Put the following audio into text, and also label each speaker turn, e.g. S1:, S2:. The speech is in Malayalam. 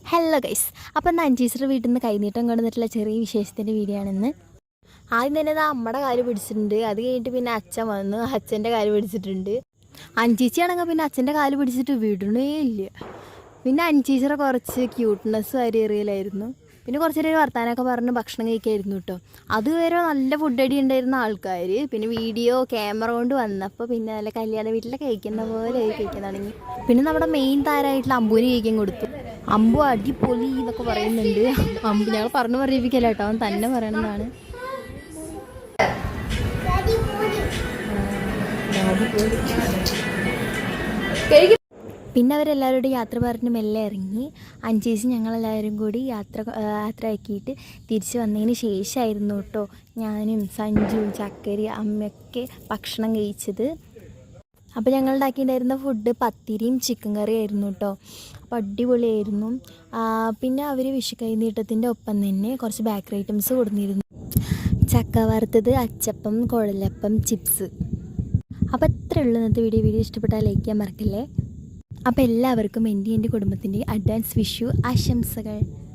S1: ഹലോ ഗൈസ്, അപ്പോൾ ഇന്ന് അഞ്ചീസറുടെ വീട്ടിൽ നിന്ന് കൈനീട്ടം കൊണ്ടുവന്നിട്ടുള്ള ചെറിയ വിശേഷത്തിൻ്റെ വീഡിയോ ആണെന്ന്. ആദ്യം തന്നെ അത് അമ്മയുടെ കാല് പിടിച്ചിട്ടുണ്ട്. അത് കഴിഞ്ഞിട്ട് പിന്നെ അച്ഛൻ വന്നു, അച്ഛൻ്റെ കാല് പിടിച്ചിട്ടുണ്ട്. അഞ്ചീച്ചയാണെങ്കിൽ പിന്നെ അച്ഛൻ്റെ കാല് പിടിച്ചിട്ട് വിടണേ ഇല്ല. പിന്നെ അഞ്ചീസറ കുറച്ച് ക്യൂട്ട്നെസ് വാരി എറിയലായിരുന്നു. പിന്നെ കുറച്ച് നേരം വർത്താനമൊക്കെ പറഞ്ഞ് ഭക്ഷണം കഴിക്കായിരുന്നു കേട്ടോ. അതുവരെ നല്ല ഫുഡ് അടി ഉണ്ടായിരുന്ന ആൾക്കാർ പിന്നെ വീഡിയോ ക്യാമറ കൊണ്ട് വന്നപ്പോൾ പിന്നെ നല്ല കല്യാണ വീട്ടിലൊക്കെ കഴിക്കുന്ന പോലെ കഴിക്കാൻ തുടങ്ങി. പിന്നെ നമ്മുടെ മെയിൻ താരമായിട്ടുള്ള അമ്പൂന് കഴിക്കാൻ കൊടുത്തു. അമ്പു അടിപൊളി എന്നൊക്കെ പറയുന്നുണ്ട്. അമ്പു ഞങ്ങൾ പറഞ്ഞു പറയിപ്പിക്കല്ല കേട്ടോ, അവൻ തന്നെ പറയണതാണ്. പിന്നെ അവരെല്ലാവരോടും യാത്ര പറഞ്ഞ് മെല്ലെ ഇറങ്ങി. അഞ്ചീസ് ഞങ്ങളെല്ലാവരും കൂടി യാത്ര ആക്കിയിട്ട് തിരിച്ച് വന്നതിന് ശേഷമായിരുന്നു കേട്ടോ ഞാനും സഞ്ജുവും ചക്കരി അമ്മയൊക്കെ ഭക്ഷണം കഴിച്ചത്. അപ്പോൾ ഞങ്ങൾ ഉണ്ടാക്കിയിട്ടുണ്ടായിരുന്ന ഫുഡ് പത്തിരിയും ചിക്കൻ കറിയും ആയിരുന്നു കേട്ടോ. അപ്പോൾ അടിപൊളിയായിരുന്നു. പിന്നെ അവർ വിഷു കൈനീട്ടത്തിൻ്റെ ഒപ്പം തന്നെ കുറച്ച് ബേക്കറി ഐറ്റംസ് കൊടുത്തിരുന്നു. ചക്ക വറുത്തത്, അച്ചപ്പം, കുഴലപ്പം, ചിപ്സ്. അപ്പോൾ ഇത്രയേ ഉള്ളൂ ഇന്നത്തെ വീഡിയോ ഇഷ്ടപ്പെട്ടാൽ ലൈക്ക് ചെയ്യാൻ മറക്കല്ലേ. അപ്പോൾ എല്ലാവർക്കും എൻ്റെ കുടുംബത്തിൻ്റെ അഡ്വാൻസ് വിഷു ആശംസകൾ.